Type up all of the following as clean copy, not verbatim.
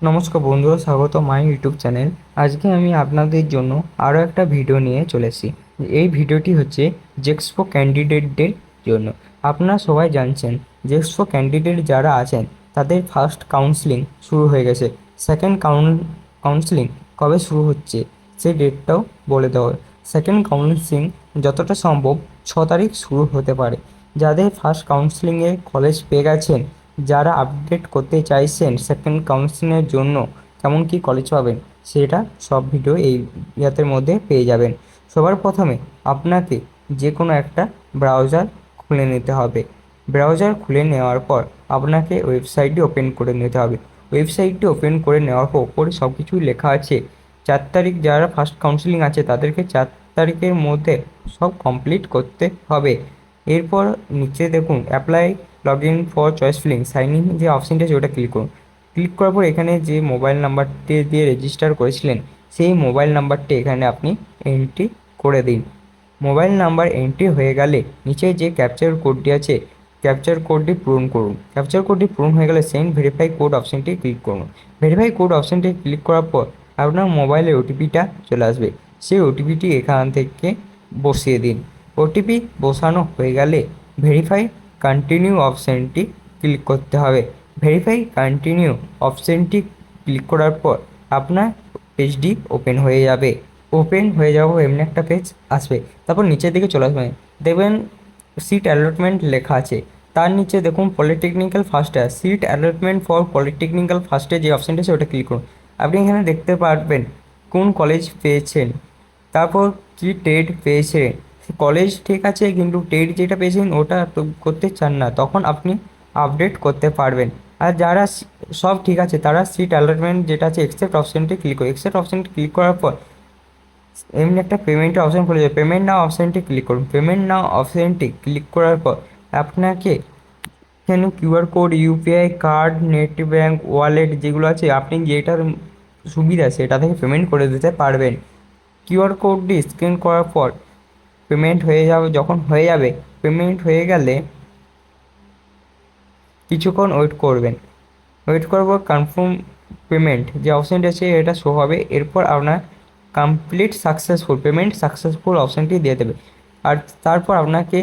নমস্কার বন্ধুরা, স্বাগত মাই ইউটিউব চ্যানেল। আজকে আমি আপনাদের জন্য আরও একটা ভিডিও নিয়ে চলে এসেছি। এই ভিডিওটি হচ্ছে জেক্সপো ক্যান্ডিডেটদের জন্য। আপনারা সবাই জানছেন জেক্সপো ক্যান্ডিডেট যারা আছেন তাদের ফার্স্ট কাউন্সেলিং শুরু হয়ে গেছে। সেকেন্ড কাউন্সেলিং কবে শুরু হচ্ছে সেই ডেটটাও বলে দেওয়া হয়। সেকেন্ড কাউন্সেলিং যতটা সম্ভব 6 তারিখ শুরু হতে পারে। যাদের ফার্স্ট কাউন্সেলিংয়ে কলেজ পেয়ে গেছেন, যারা আপডেট করতে চাইছেন সেকেন্ড কাউন্সেলিংয়ের জন্য কেমন কি কলেজ পাবেন, সেটা সব ভিডিও এই ইয়াতের মধ্যে পেয়ে যাবেন। সবার প্রথমে আপনাকে যে কোনো একটা ব্রাউজার খুলে নিতে হবে। ব্রাউজার খুলে নেওয়ার পর আপনাকে ওয়েবসাইটটি ওপেন করে নিতে হবে। ওয়েবসাইটটি ওপেন করে নেওয়ার পর ওপরে সব কিছুই লেখা আছে। 4 তারিখ যারা ফার্স্ট কাউন্সেলিং আছে তাদেরকে 4 তারিখের মধ্যে সব কমপ্লিট করতে হবে। এরপর নিচে দেখুন apply log in for choice filling sign in যে অপশানটি আছে ওটা ক্লিক করুন। ক্লিক করার পর এখানে যে মোবাইল নাম্বারটি দিয়ে রেজিস্টার করেছিলেন সেই মোবাইল নাম্বারটি এখানে আপনি এন্ট্রি করে দিন। মোবাইল নাম্বার এন্ট্রি হয়ে গেলে নিচে যে ক্যাপচার কোডটি আছে ক্যাপচার কোডটি পূরণ করুন। ক্যাপচার কোডটি পূরণ হয়ে গেলে সেন্ড ভেরিফাই কোড অপশানটি ক্লিক করুন। ভেরিফাই কোড অপশানটি ক্লিক করার পর আপনার মোবাইলে ওটিপিটা চলে আসবে। সেই ওটিপিটি এখান থেকে বসিয়ে দিন। ওটিপি বসানো হয়ে গেলে ভেরিফাই কন্টিনিউ অপশানটি ক্লিক করতে হবে। ভেরিফাই কন্টিনিউ অপশানটি ক্লিক করার পর আপনার পেজটি ওপেন হয়ে যাবে। ওপেন হয়ে যাওয়া এমনি একটা পেজ আসবে। তারপর নিচের দিকে চলে আসবেন, দেখবেন সিট অ্যালটমেন্ট লেখা আছে। তার নিচে দেখুন polytechnical first year seat allotment for polytechnical first year যে অপশানটি আছে ওটা ক্লিক করুন। আপনি এখানে দেখতে পারবেন কোন কলেজ পেয়েছেন, তারপর কি টেট পেয়েছেন। কলেজ ঠিক আছে, কিন্তু টেট যেটা পেয়েছেন ওটা তো করতে চান না, তখন আপনি আপডেট করতে পারবেন। আর যারা সব ঠিক আছে তারা সিট অ্যালটমেন্ট যেটা আছে এক্সেপ্ট অপশানটি ক্লিক করুন। এক্সেপ্ট অপশানটি ক্লিক করার পর এমনি একটা পেমেন্টের অপশান খুলে যাবে। পেমেন্ট নাও অপশানটি ক্লিক করুন। পেমেন্ট নাও অপশানটি ক্লিক করার পর আপনাকে এখানে QR code, UPI, card, net bank, wallet যেগুলো আছে আপনি যেটার সুবিধা সেটা থেকে পেমেন্ট করে দিতে পারবেন। কিউআর কোডটি স্ক্যান করার পর পেমেন্ট হয়ে যাবে। যখন হয়ে যাবে, পেমেন্ট হয়ে গেলে কিছুক্ষণ ওয়েট করবেন। ওয়েট করার পর কনফার্ম পেমেন্ট যে অপশানটি আছে এটা শো হবে। এরপর আপনার কমপ্লিট সাকসেসফুল পেমেন্ট সাকসেসফুল অপশানটি দিয়ে দেবে। আর তারপর আপনাকে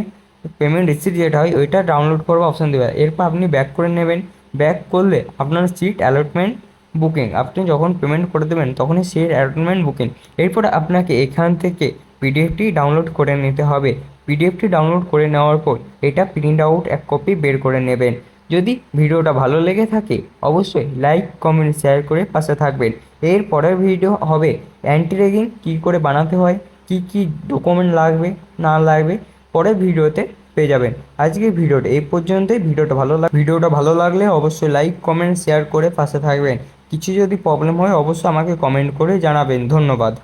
পেমেন্ট রিসিপ্ট যেটা হয় ওইটা ডাউনলোড করবো অপশান দেবে। এরপর আপনি ব্যাক করে নেবেন। ব্যাক করলে আপনার সিট অ্যালটমেন্ট বুকিং, আপনি যখন পেমেন্ট করে দেবেন তখনই সিট অ্যালটমেন্ট বুকিং। এরপর আপনাকে এখান থেকে পিডিএফটি ডাউনলোড করে নিতে হবে। পিডিএফটি ডাউনলোড করে নেওয়ার পর এটা প্রিন্ট আউট এক কপি বের করে নেবেন। যদি ভিডিওটা ভালো লেগে থাকে অবশ্যই লাইক, কমেন্ট, শেয়ার করে পাশে থাকবেন। এর পরের ভিডিও হবে অ্যান্টি র্যাগিং কী করে বানাতে হয়, কি কি ডকুমেন্ট লাগবে না লাগবে, পরের ভিডিওতে পেয়ে যাবেন। আজকের ভিডিওটা এই পর্যন্তই। ভিডিওটা ভালো লাগলে অবশ্যই লাইক, কমেন্ট, শেয়ার করে পাশে থাকবেন। কিছু যদি প্রবলেম হয় অবশ্যই আমাকে কমেন্ট করে জানাবেন। ধন্যবাদ।